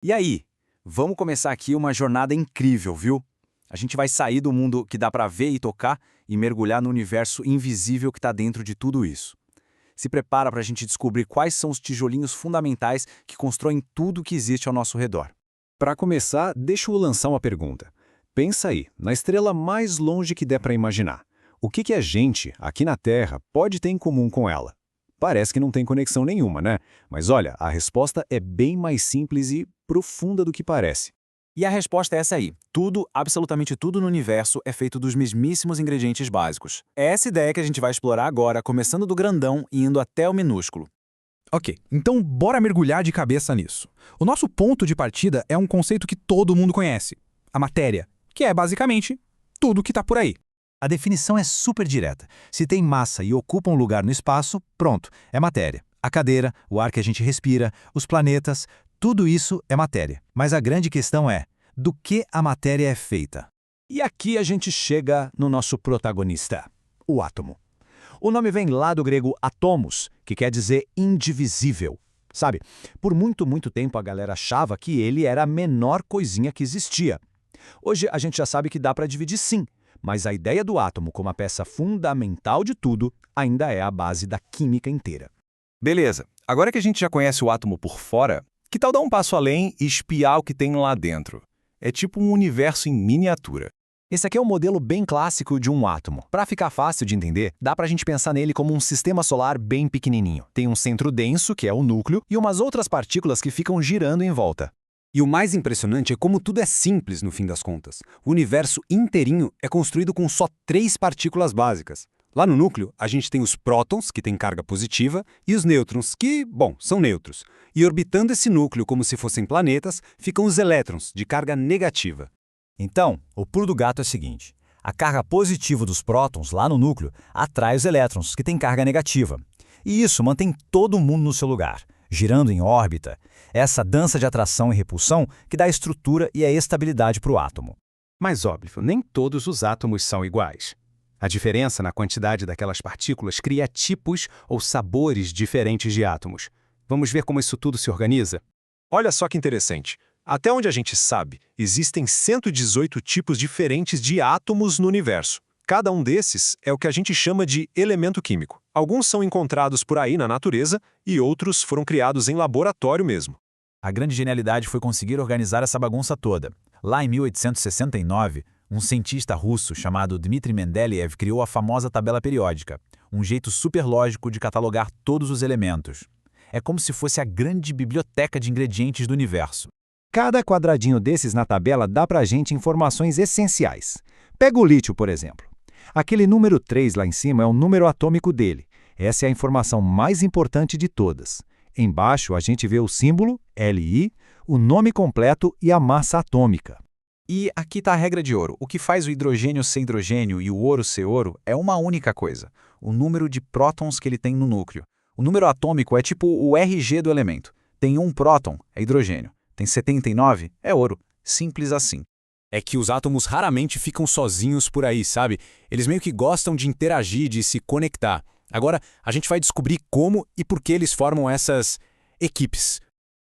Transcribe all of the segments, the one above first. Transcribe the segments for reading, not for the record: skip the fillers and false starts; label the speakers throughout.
Speaker 1: E aí, vamos começar aqui uma jornada incrível, viu? A gente vai sair do mundo que dá pra ver e tocar e mergulhar no universo invisível que está dentro de tudo isso. Se prepara para a gente descobrir quais são os tijolinhos fundamentais que constroem tudo que existe ao nosso redor.
Speaker 2: Para começar, deixa eu lançar uma pergunta. Pensa aí, na estrela mais longe que der para imaginar. O que a gente, aqui na Terra, pode ter em comum com ela? Parece que não tem conexão nenhuma, né? Mas olha, a resposta é bem mais simples e profunda do que parece.
Speaker 1: E a resposta é essa aí. Tudo, absolutamente tudo no universo é feito dos mesmíssimos ingredientes básicos. É essa ideia que a gente vai explorar agora, começando do grandão e indo até o minúsculo.
Speaker 3: Ok, então bora mergulhar de cabeça nisso. O nosso ponto de partida é um conceito que todo mundo conhece, a matéria, que é basicamente tudo que está por aí.
Speaker 4: A definição é super direta. Se tem massa e ocupa um lugar no espaço, pronto, é matéria. A cadeira, o ar que a gente respira, os planetas, tudo isso é matéria. Mas a grande questão é, do que a matéria é feita?
Speaker 2: E aqui a gente chega no nosso protagonista, o átomo. O nome vem lá do grego atomos, que quer dizer indivisível. Sabe, por muito tempo a galera achava que ele era a menor coisinha que existia. Hoje a gente já sabe que dá para dividir sim, mas a ideia do átomo como a peça fundamental de tudo ainda é a base da química inteira.
Speaker 5: Beleza, agora que a gente já conhece o átomo por fora, que tal dar um passo além e espiar o que tem lá dentro? É tipo um universo em miniatura.
Speaker 4: Esse aqui é um modelo bem clássico de um átomo. Para ficar fácil de entender, dá pra gente pensar nele como um sistema solar bem pequenininho. Tem um centro denso, que é o núcleo, e umas outras partículas que ficam girando em volta.
Speaker 6: E o mais impressionante é como tudo é simples no fim das contas. O universo inteirinho é construído com só 3 partículas básicas. Lá no núcleo, a gente tem os prótons, que têm carga positiva, e os nêutrons, que, bom, são neutros. E orbitando esse núcleo como se fossem planetas, ficam os elétrons, de carga negativa.
Speaker 4: Então, o pulo do gato é o seguinte. A carga positiva dos prótons lá no núcleo atrai os elétrons, que têm carga negativa. E isso mantém todo mundo no seu lugar, girando em órbita. Essa dança de atração e repulsão que dá estrutura e a estabilidade para o átomo.
Speaker 7: Mas óbvio, nem todos os átomos são iguais. A diferença na quantidade daquelas partículas cria tipos ou sabores diferentes de átomos. Vamos ver como isso tudo se organiza?
Speaker 8: Olha só que interessante. Até onde a gente sabe, existem 118 tipos diferentes de átomos no universo. Cada um desses é o que a gente chama de elemento químico. Alguns são encontrados por aí na natureza e outros foram criados em laboratório mesmo.
Speaker 1: A grande genialidade foi conseguir organizar essa bagunça toda. Lá em 1869, um cientista russo chamado Dmitry Mendeleev criou a famosa tabela periódica, um jeito super lógico de catalogar todos os elementos. É como se fosse a grande biblioteca de ingredientes do universo.
Speaker 4: Cada quadradinho desses na tabela dá pra gente informações essenciais. Pega o lítio, por exemplo. Aquele número 3 lá em cima é o número atômico dele. Essa é a informação mais importante de todas. Embaixo a gente vê o símbolo, Li, o nome completo e a massa atômica.
Speaker 1: E aqui está a regra de ouro. O que faz o hidrogênio ser hidrogênio e o ouro ser ouro é uma única coisa: o número de prótons que ele tem no núcleo. O número atômico é tipo o RG do elemento. Tem um próton, é hidrogênio. Tem 79, é ouro. Simples assim.
Speaker 6: É que os átomos raramente ficam sozinhos por aí, sabe? Eles meio que gostam de interagir, de se conectar. Agora, a gente vai descobrir como e por que eles formam essas equipes.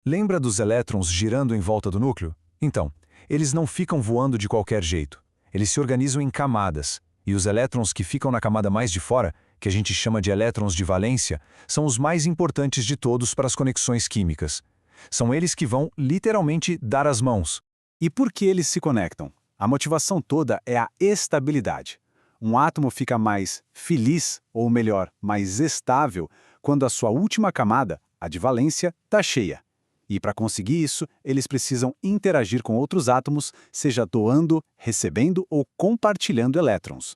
Speaker 2: Lembra dos elétrons girando em volta do núcleo? Então, eles não ficam voando de qualquer jeito. Eles se organizam em camadas. E os elétrons que ficam na camada mais de fora, que a gente chama de elétrons de valência, são os mais importantes de todos para as conexões químicas. São eles que vão, literalmente, dar as mãos.
Speaker 6: E por que eles se conectam? A motivação toda é a estabilidade. Um átomo fica mais feliz, ou melhor, mais estável, quando a sua última camada, a de valência, está cheia. E para conseguir isso, eles precisam interagir com outros átomos, seja doando, recebendo ou compartilhando elétrons.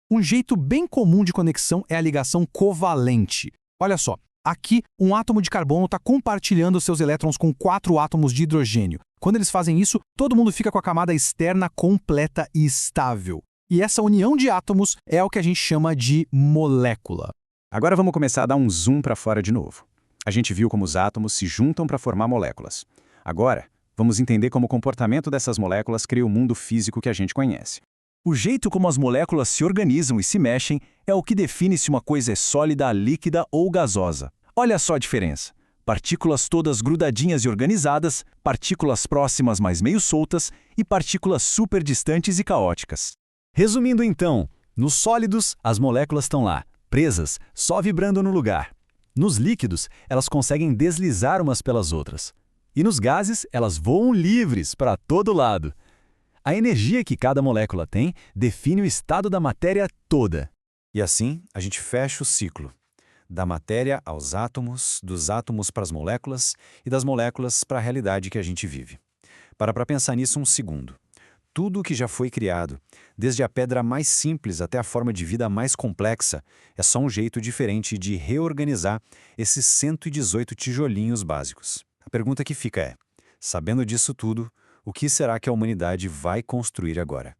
Speaker 3: Um jeito bem comum de conexão é a ligação covalente. Olha só, aqui um átomo de carbono está compartilhando seus elétrons com 4 átomos de hidrogênio. Quando eles fazem isso, todo mundo fica com a camada externa completa e estável. E essa união de átomos é o que a gente chama de molécula.
Speaker 5: Agora vamos começar a dar um zoom para fora de novo. A gente viu como os átomos se juntam para formar moléculas. Agora, vamos entender como o comportamento dessas moléculas cria o mundo físico que a gente conhece.
Speaker 2: O jeito como as moléculas se organizam e se mexem é o que define se uma coisa é sólida, líquida ou gasosa. Olha só a diferença. partículas todas grudadinhas e organizadas, partículas próximas mas meio soltas e partículas super distantes e caóticas. Resumindo então, nos sólidos, as moléculas estão lá, presas, só vibrando no lugar. Nos líquidos, elas conseguem deslizar umas pelas outras. E nos gases, elas voam livres para todo lado. A energia que cada molécula tem define o estado da matéria toda.
Speaker 5: E assim, a gente fecha o ciclo. Da matéria aos átomos, dos átomos para as moléculas e das moléculas para a realidade que a gente vive. Para pensar nisso um segundo. Tudo o que já foi criado, desde a pedra mais simples até a forma de vida mais complexa, é só um jeito diferente de reorganizar esses 118 tijolinhos básicos. A pergunta que fica é, sabendo disso tudo, o que será que a humanidade vai construir agora?